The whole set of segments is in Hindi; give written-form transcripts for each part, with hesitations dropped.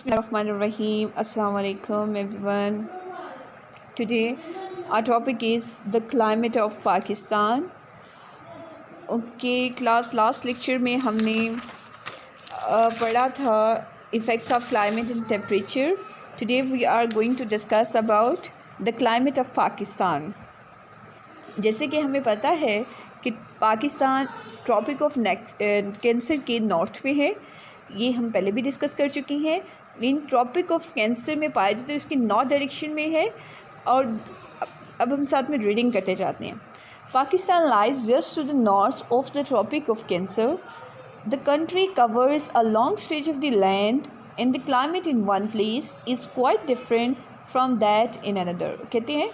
Bismillahirrahmanirrahim. Assalamu alaikum everyone. Today our topic is the climate of Pakistan. Class last lecture में हमने पढ़ा था effects of climate and temperature. Today we are going to discuss about the climate of Pakistan. जैसे कि हमें पता है कि पाकिस्तान ट्रॉपिक ऑफ कैंसर के नॉर्थ में है. ये हम पहले भी डिस्कस कर चुकी हैं. इन ट्रॉपिक ऑफ कैंसर में पाया जाता है, इसकी नॉर्थ डायरेक्शन में है. और अब हम साथ में रीडिंग करते जाते हैं. Pakistan lies just to the north of the Tropic of Cancer. The country covers a long stretch of the land and the climate in one place is quite different from that in another. कहते हैं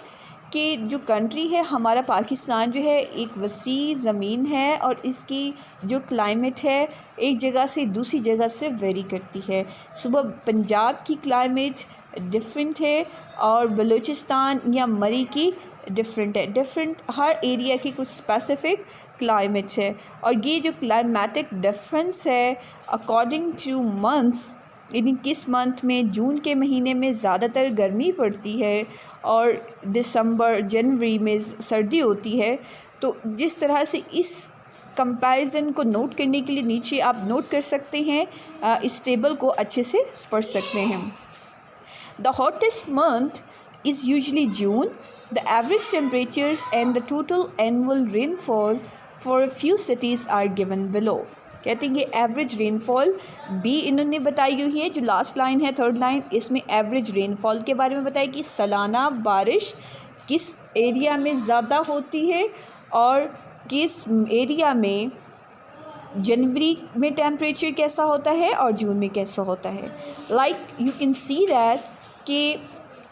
कि जो कंट्री है हमारा पाकिस्तान जो है एक वसी ज़मीन है और इसकी जो क्लाइमेट है एक जगह से दूसरी जगह से वेरी करती है. सुबह पंजाब की क्लाइमेट डिफरेंट है और बलूचिस्तान या मरी की डिफरेंट है. डिफरेंट हर एरिया की कुछ स्पेसिफिक क्लाइमेट है. और ये जो क्लाइमेटिक डिफरेंस है अकॉर्डिंग टू मंथ्स, यानी किस मंथ में, जून के महीने में ज़्यादातर गर्मी पड़ती है और दिसंबर जनवरी में सर्दी होती है. तो जिस तरह से इस कंपैरिजन को नोट करने के लिए नीचे आप नोट कर सकते हैं, इस टेबल को अच्छे से पढ़ सकते हैं. The hottest month is usually June. The average temperatures and the total annual rainfall for a few cities are given below. कहते हैं कि एवरेज रेनफॉल भी इन्होंने बताई हुई है. जो लास्ट लाइन है, थर्ड लाइन, इसमें एवरेज रेनफॉल के बारे में बताया कि सालाना बारिश किस एरिया में ज़्यादा होती है और किस एरिया में जनवरी में टेम्परेचर कैसा होता है और जून में कैसा होता है. Like you can see that कि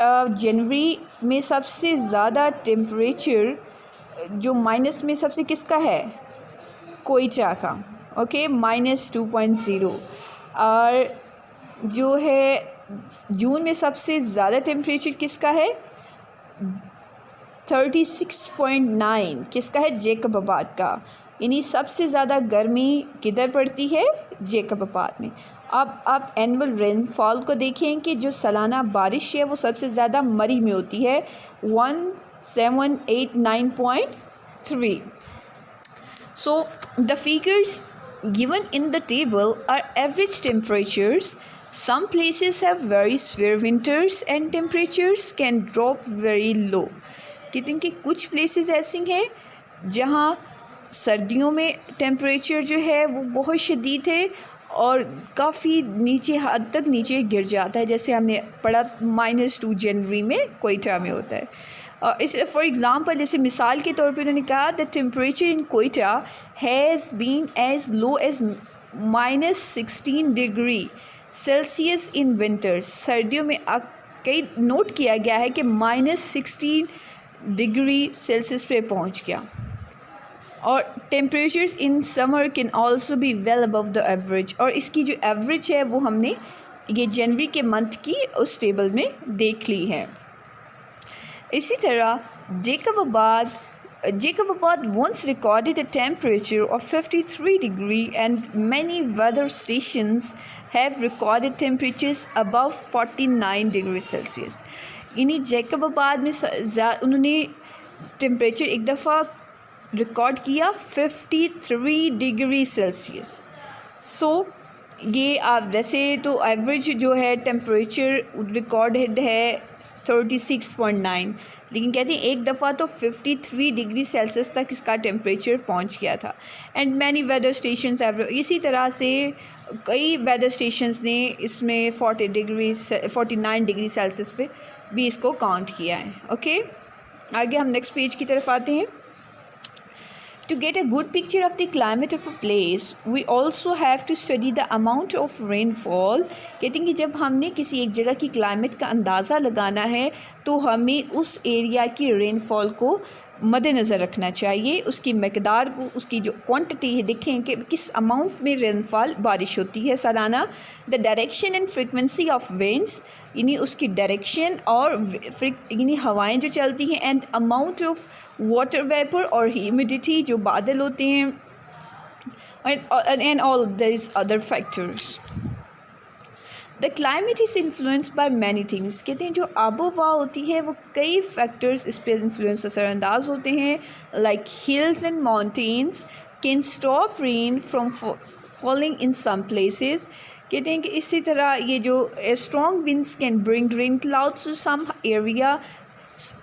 जनवरी में सबसे ज़्यादा टेम्परेचर जो माइनस में सबसे किसका है, कोयटा का. ओके, -2.0. और जो है जून में सबसे ज़्यादा टेम्परेचर किसका है, 36.9 किसका है, जैकबाबाद का. यानी सबसे ज़्यादा गर्मी किधर पड़ती है, जैकबाबाद में. अब आप एनुअल रेनफॉल को देखें कि जो सालाना बारिश है वो सबसे ज़्यादा मरी में होती है, 1789.3. So the figures given in the table are average temperatures. Some places have very severe winters and temperatures can drop very low. कहते हैं कि कुछ places ऐसी हैं जहाँ सर्दियों में टेम्परेचर जो है वो बहुत शदीद है और काफ़ी नीचे हद तक नीचे गिर जाता है. जैसे हमने पढ़ा -2 जनवरी में कोयटा में होता है. इस फॉर एग्ज़ाम्पल, जैसे मिसाल के तौर पे उन्होंने कहा the temperature in Quetta has been as low as -16 degree Celsius in winters. सर्दियों में कई नोट किया गया है कि -16 डिग्री सेल्सियस पे पहुंच गया. और temperatures in summer can also be well above the average. और इसकी जो एवरेज है वो हमने ये जनवरी के मंथ की उस टेबल में देख ली है. इसी तरह Jacobabad once recorded a temperature of 53 degree and many weather stations have recorded temperatures above 49 degree Celsius. यानी जैकबाबाद में उन्होंने टेम्परेचर एक दफ़ा रिकॉर्ड किया 53 डिग्री सेल्सियस. सो ये आप वैसे तो एवरेज जो है टेम्परेचर रिकॉर्डेड है 36.9, लेकिन कहते हैं एक दफ़ा तो 53 डिग्री सेल्सियस तक इसका टेम्परेचर पहुंच गया था. And many weather stations every, इसी तरह से कई वेदर स्टेशंस ने इसमें 49 डिग्री सेल्सियस पे भी इसको काउंट किया है. ओके, आगे हम नेक्स्ट पेज की तरफ आते हैं. To get a good picture of the climate of a place, we also have to study the amount of rainfall. कहते हैं कि जब हमने किसी एक जगह की क्लाइमेट का अंदाज़ा लगाना है तो हमें उस एरिया की रेनफॉल को मद्देनज़र रखना चाहिए. उसकी मकदार को, उसकी जो क्वांटिटी है, देखें कि किस अमाउंट में रेनफॉल बारिश होती है सालाना. The direction and frequency of winds, यानी उसकी डायरेक्शन और यानी हवाएं जो चलती हैं. And amount of water vapour और ह्यूमिडिटी जो बादल होते हैं. and all these other factors. The climate is influenced by many things. कहते हैं जो आबो हवा होती है वो कई फैक्टर्स इस पर इन्फ्लुएंस असरअंदाज होते हैं। Like hills and mountains can stop rain from falling in some places. कहते हैं कि इसी तरह ये जो strong winds can bring rain clouds to some area.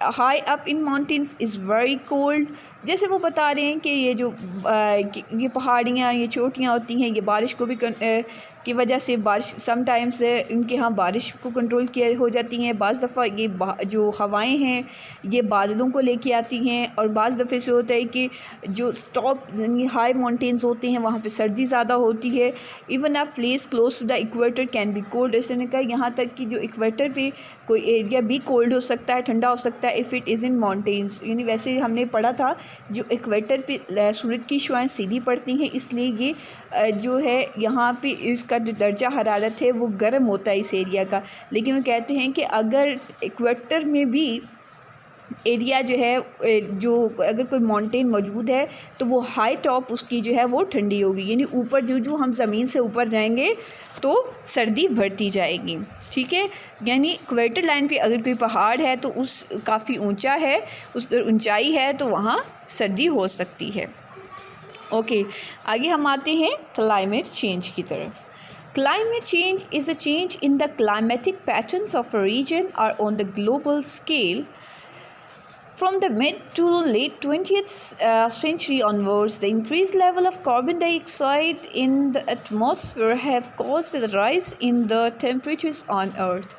High up in mountains is very cold. जैसे वो बता रहे हैं कि ये जो ये पहाड़ियाँ, ये चोटियाँ होती हैं, ये बारिश को भी की वजह से बारिश समटाइम्स इनके यहाँ बारिश को कंट्रोल किया हो जाती हैं। बाज़ दफ़ा ये जो हवाएं हैं ये बादलों को लेके आती हैं, और बाज़ दफ़े से होता है कि जो टॉप हाई माउंटेन्स होते हैं वहाँ पे सर्दी ज़्यादा होती है। Even a place close to the equator can be cold. ऐसे ने कहा यहाँ तक कि जो इक्वेटर पे कोई एरिया भी कोल्ड हो सकता है, ठंडा हो सकता है, if it is in mountains. यानी वैसे हमने पढ़ा था जो इक्वेटर पे सूरज की शुआएं सीधी पड़ती हैं, इसलिए ये जो है यहाँ पे इसका जो दर्जा हरारत है वो गर्म होता है इस एरिया का। लेकिन वो कहते हैं कि अगर इक्वेटर में भी एरिया जो है जो अगर कोई माउंटेन मौजूद है तो वो हाई टॉप उसकी जो है वो ठंडी होगी। यानी ऊपर जो हम ज़मीन से ऊपर जाएंगे तो सर्दी बढ़ती जाएगी। ठीक है, यानी इक्वेटर लाइन पे अगर कोई पहाड़ है तो उस काफ़ी ऊंचा है, उस ऊंचाई है तो वहाँ सर्दी हो सकती है। ओके, आगे हम आते हैं क्लाइमेट चेंज की तरफ। Climate change is a change in the climatic patterns of a region or on the global scale. From the mid to late 20th century onwards, the increased level of carbon dioxide in the atmosphere have caused a rise in the temperatures on Earth.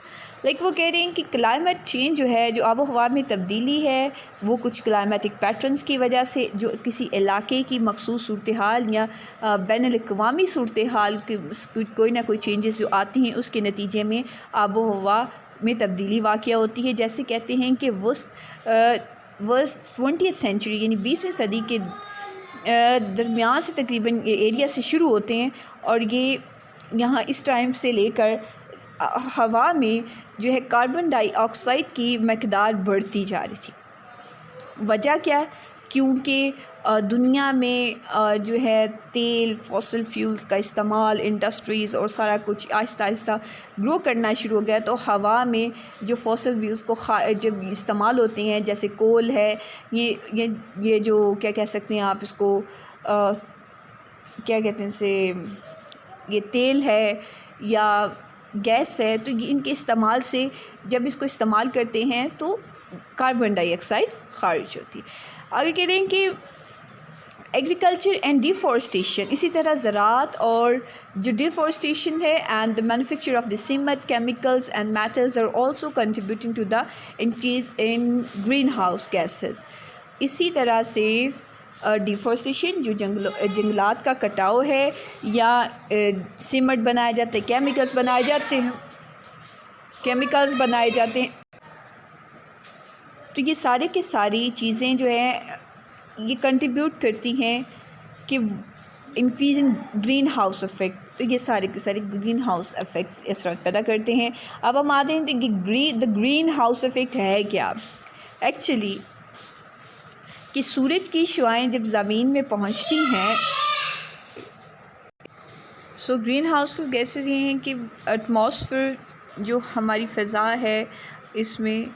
Like वो कह रहे हैं कि क्लाइमेट चेंज जो है, जो आबो हवा में तब्दीली है, वो कुछ क्लाइमेटिक पैटर्न्स की वजह से जो किसी इलाके की मखसूस सूरत हाल या बैनुल-अक़वामी सूरत हाल की कोई ना कोई चेंजेस जो आती हैं उसके नतीजे में आबो हवा में तब्दीली वाक़या होती है। जैसे कहते हैं कि वस्त 20th सेंचुरी यानी 20वीं सदी के दरमियान से तकरीबन ये एरिया से शुरू होते हैं, और ये यहाँ इस टाइम से लेकर हवा में जो है कार्बन डाइऑक्साइड की मकदार बढ़ती जा रही थी। वजह क्या? क्योंकि दुनिया में जो है तेल, फॉसिल फ्यूल्स का इस्तेमाल, इंडस्ट्रीज़ और सारा कुछ आहिस्ता आहिस्ता ग्रो करना शुरू हो गया। तो हवा में जो फॉसिल फ्यूल्स को जब इस्तेमाल होते हैं, जैसे कोल है, ये जो क्या कह सकते हैं आप इसको क्या कहते हैं से, ये तेल है या गैस है, तो इनके इस्तेमाल से जब इसको इस्तेमाल करते हैं तो कार्बन डाइऑक्साइड खारिज होती है। आगे कह रहे हैं कि एग्रीकल्चर एंड डिफॉरेस्टेशन, इसी तरह ज़राअत और जो डिफॉरेस्टेशन है and the manufacture of the cement, chemicals and metals are also contributing to the increase in greenhouse gases. इसी तरह से डिफॉरेस्टेशन जो जंगलात का कटाव है या सीमेंट बनाए जाते हैं, केमिकल्स बनाए जाते हैं, तो ये सारे की सारी चीज़ें जो है ये कंट्रीब्यूट करती हैं कि increase in greenhouse effect. तो ये सारे के सारे ग्रीन हाउस इफ़ेक्ट्स इस वक्त पैदा करते हैं। अब हम आते हैं कि द ग्रीन हाउस इफ़ेक्ट है क्या। एक्चुअली कि सूरज की शुआएं जब ज़मीन में पहुंचती हैं, सो ग्रीन हाउस गैसेस ये हैं कि एटमॉस्फेयर जो हमारी फ़ज़ा है इसमें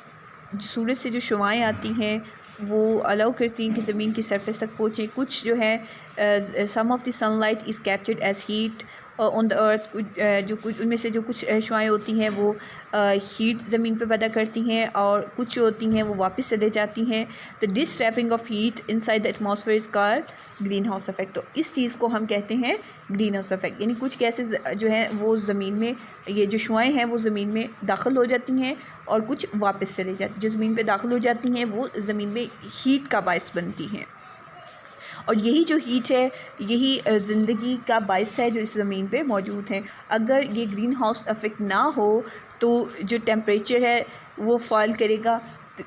सूरज से जो शुआएं आती हैं वो अलाउ करती हैं कि ज़मीन की सरफेस तक पहुँचें। कुछ जो है some of the sunlight is captured as heat on the earth. जो कुछ उनमें से जो कुछ शुआएं होती हैं वो हीट ज़मीन पे पैदा करती हैं, और कुछ जो होती हैं वो वापस चले जाती हैं। The this trapping of heat inside the atmosphere is called greenhouse effect. तो इस चीज़ को हम कहते हैं ग्रीन हाउस इफ़ेक्ट। यानी कुछ गैसेस जो हैं वो ज़मीन में, ये जो शुआएं हैं वो ज़मीन में दाखिल हो जाती हैं और कुछ वापस चले जाती हैं। जो ज़मीन पे दाखिल हो जाती हैं वो ज़मीन में हीट का बायस बनती हैं, और यही जो हीट है यही ज़िंदगी का बायस है जो इस ज़मीन पे मौजूद है। अगर ये ग्रीन हाउस इफ़ेक्ट ना हो तो जो टेम्परेचर है वो फॉल करेगा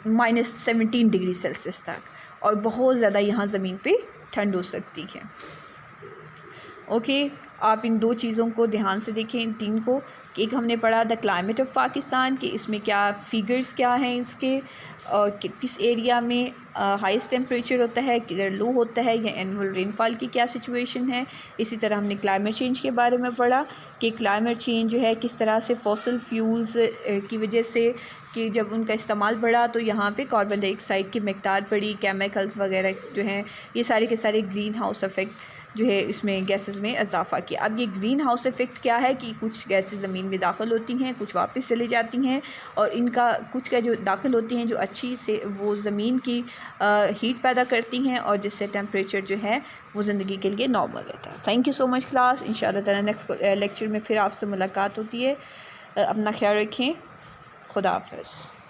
-17 डिग्री सेल्सियस तक, और बहुत ज़्यादा यहाँ ज़मीन पे ठंड हो सकती है। ओके, आप इन 2 चीज़ों को ध्यान से देखें, इन 3 को। एक हमने पढ़ा द क्लाइमेट ऑफ पाकिस्तान कि इसमें क्या फ़िगर्स क्या हैं इसके, और किस एरिया में हाईएस्ट टेम्परेचर होता है, किधर लो होता है, या एनुअल रेनफॉल की क्या सिचुएशन है। इसी तरह हमने क्लाइमेट चेंज के बारे में पढ़ा कि क्लाइमेट चेंज जो है किस तरह से फॉसिल फ्यूल्स की वजह से कि जब उनका इस्तेमाल बढ़ा तो यहाँ पे कार्बन डाइऑक्साइड की मकदार बढ़ी, केमिकल्स वगैरह जो हैं ये सारे के सारे ग्रीन हाउस इफ़ेक्ट जो है इसमें गैसेस में इजाफ़ा किया। अब ये ग्रीन हाउस इफ़ेक्ट क्या है कि कुछ गैसेस ज़मीन में दाखिल होती हैं, कुछ वापस चली जाती हैं, और इनका कुछ का जो दाखिल होती हैं जो अच्छी से वो ज़मीन की हीट पैदा करती हैं, और जिससे टेम्परेचर जो है वो ज़िंदगी के लिए नॉर्मल रहता है। Thank you so much class. इंशाअल्लाह ताला नेक्स्ट लेक्चर में फिर आपसे मुलाकात होती है। अपना ख्याल रखें। खुदा हाफ़िज़।